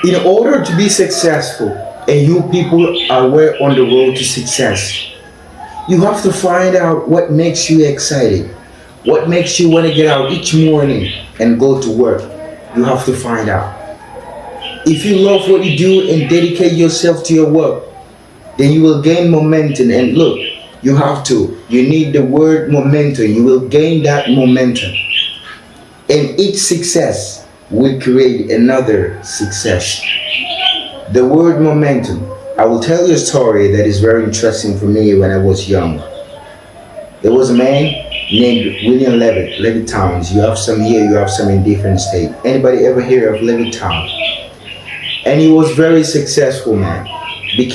In order to be successful, and you people are well on the road to success, you have to find out what makes you excited, what makes you want to get out each morning and go to work. You have to find out. If you love what you do and dedicate yourself to your work, then you will gain momentum. And look, you need the word momentum. You will gain that momentum. And each success will create another success. The word momentum. I will tell you a story that is very interesting for me when I was young. There was a man named William Levitt, Levittown. You have some here, you have some in different states. Anybody ever hear of Levittown? And he was very successful man. He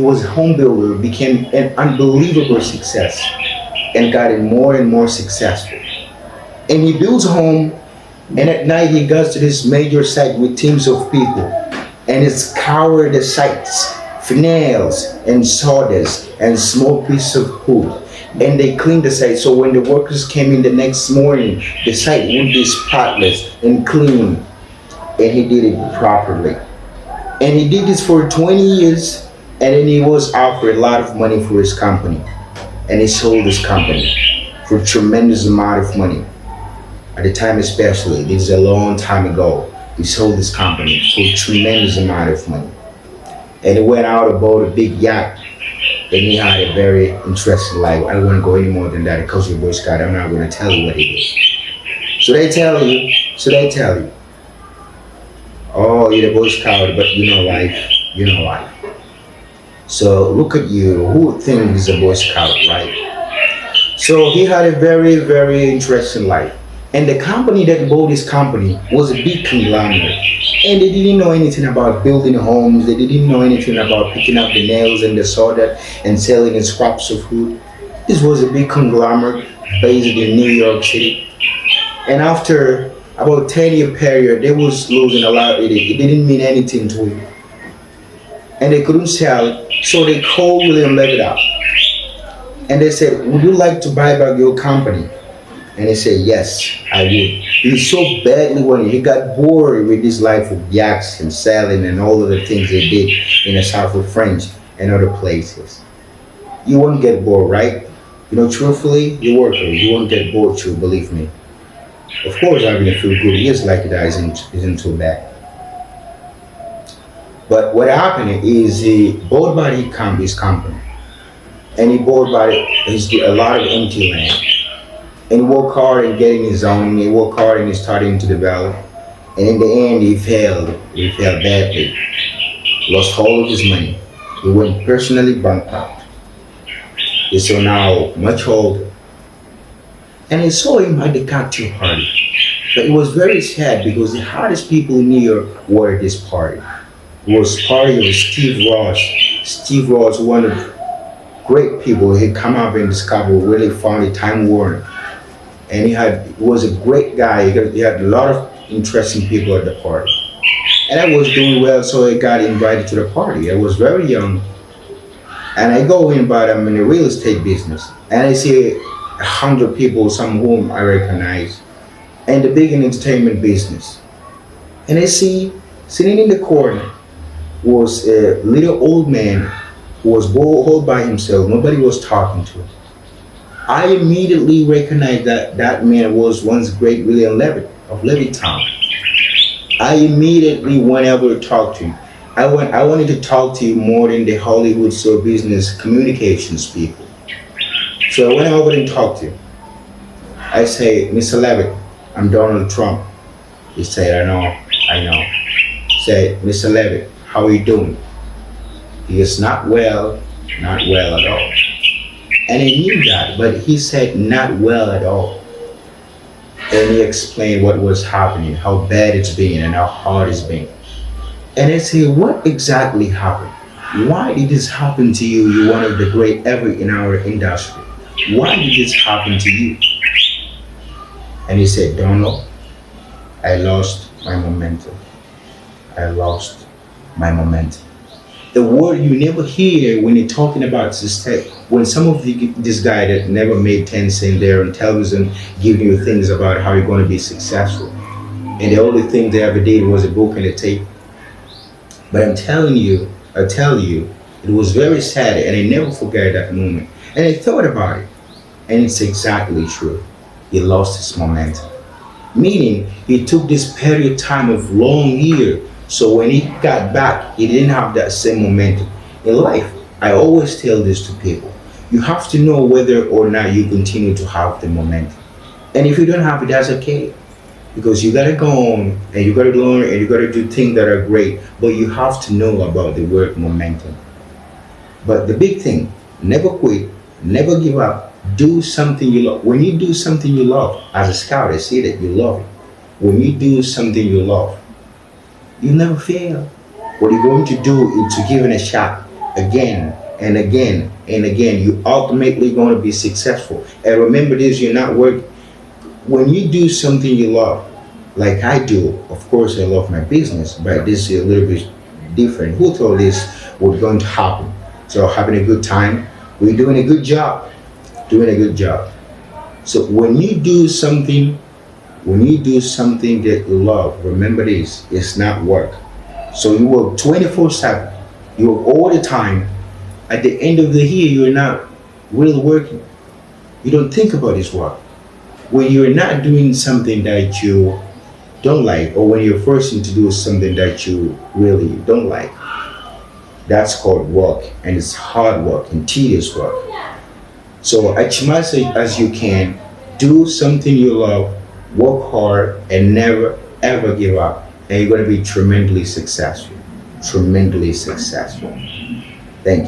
was a home builder, became an unbelievable success, and got it more and more successful. And he builds a home, and at night he goes to this major site with teams of people, and it's scour the sites for nails and sawdust and small pieces of wood. And they clean the site so when the workers came in the next morning, the site would be spotless and clean. And he did it properly. And he did this for 20 years, and then he was offered a lot of money for his company. And he sold his company for a tremendous amount of money. At the time especially, this is a long time ago, he sold his company for a tremendous amount of money. And he went out about a big yacht, and he had a very interesting life. I don't want to go any more than that because you're Boy Scout. I'm not going to tell you what it is. So they tell you, oh, you're the Boy Scout, but you know life. So look at you, who would think he's a Boy Scout, right? So he had a very, very interesting life. And the company that bought his company was a big conglomerate. And they didn't know anything about building homes. They didn't know anything about picking up the nails and the sawdust and selling in scraps of wood. This was a big conglomerate based in New York City. And after about 10-year period, they was losing a lot. It didn't mean anything to it. And they couldn't sell it. So they called William Levitt up. And they said, would you like to buy back your company? And he said, yes, I would. He so badly wanted. He got bored with this life of yaks and selling and all of the things they did in the south of France and other places. You won't get bored, right? Truthfully, you work here. You won't get bored, too, believe me. Of course, having a few good years like that isn't too bad. But what happened is he bought by his company. And he bought by a lot of empty land. And he worked hard in getting his own. He worked hard and he started to develop. And in the end, he failed. He failed badly. Lost all of his money. He went personally bankrupt. He's so now much older. And I saw him at the cocktail party. But it was very sad because the hardest people in New York were at this party. It was party of Steve Ross. Steve Ross, one of the great people. He come up and discovered really founded Time Warner. And he was a great guy. He had a lot of interesting people at the party. And I was doing well, so I got invited to the party. I was very young. And I go in, but I'm in the real estate business. And I see 100 people, some whom I recognize, and the big entertainment business. And I see, sitting in the corner, was a little old man who was all by himself. Nobody was talking to him. I immediately recognized that man was once great William Levitt of Levittown. I immediately went over to talk to him. I wanted to talk to you more than the Hollywood show business communications people. So I went over and talked to him. I say, Mr. Levitt, I'm Donald Trump. He said, I know. I said, Mr. Levitt, how are you doing? He is not well at all. And I knew that, but he said not well at all. And he explained what was happening, how bad it's been and how hard it's been. And I said, what exactly happened? Why did this happen to you? You're one of the great ever in our industry. Why did this happen to you? And he said, Donald, I lost my momentum. I lost my momentum. The word you never hear when you're talking about success, when some of this guy that never made 10 cents there on television giving you things about how you're going to be successful. And the only thing they ever did was a book and a tape. But I tell you, it was very sad and I never forget that moment. And I thought about it, and it's exactly true. He lost his momentum. Meaning, he took this period of time of long year. So when he got back, he didn't have that same momentum. In life, I always tell this to people. You have to know whether or not you continue to have the momentum. And if you don't have it, that's okay. Because you gotta go on and you gotta learn and you gotta do things that are great. But you have to know about the word momentum. But the big thing, never quit, never give up. Do something you love. When you do something you love, as a scout, I see that you love it. When you do something you love, you never fail. What you're going to do is to give it a shot again and again and again. You ultimately going to be successful. And remember this, you're not working. When you do something you love, like I do, of course I love my business, but this is a little bit different. Who thought this was going to happen? So having a good time, we're doing a good job, doing a good job. So when you do something that you love, remember this, it's not work. So you work 24/7, you work all the time. At the end of the year, you're not really working. You don't think about this work. When you're not doing something that you don't like, or when you're forcing to do something that you really don't like, that's called work, and it's hard work and tedious work. So as much as you can, do something you love, work hard, and never ever give up, and you're going to be tremendously successful. Tremendously successful. Thank you.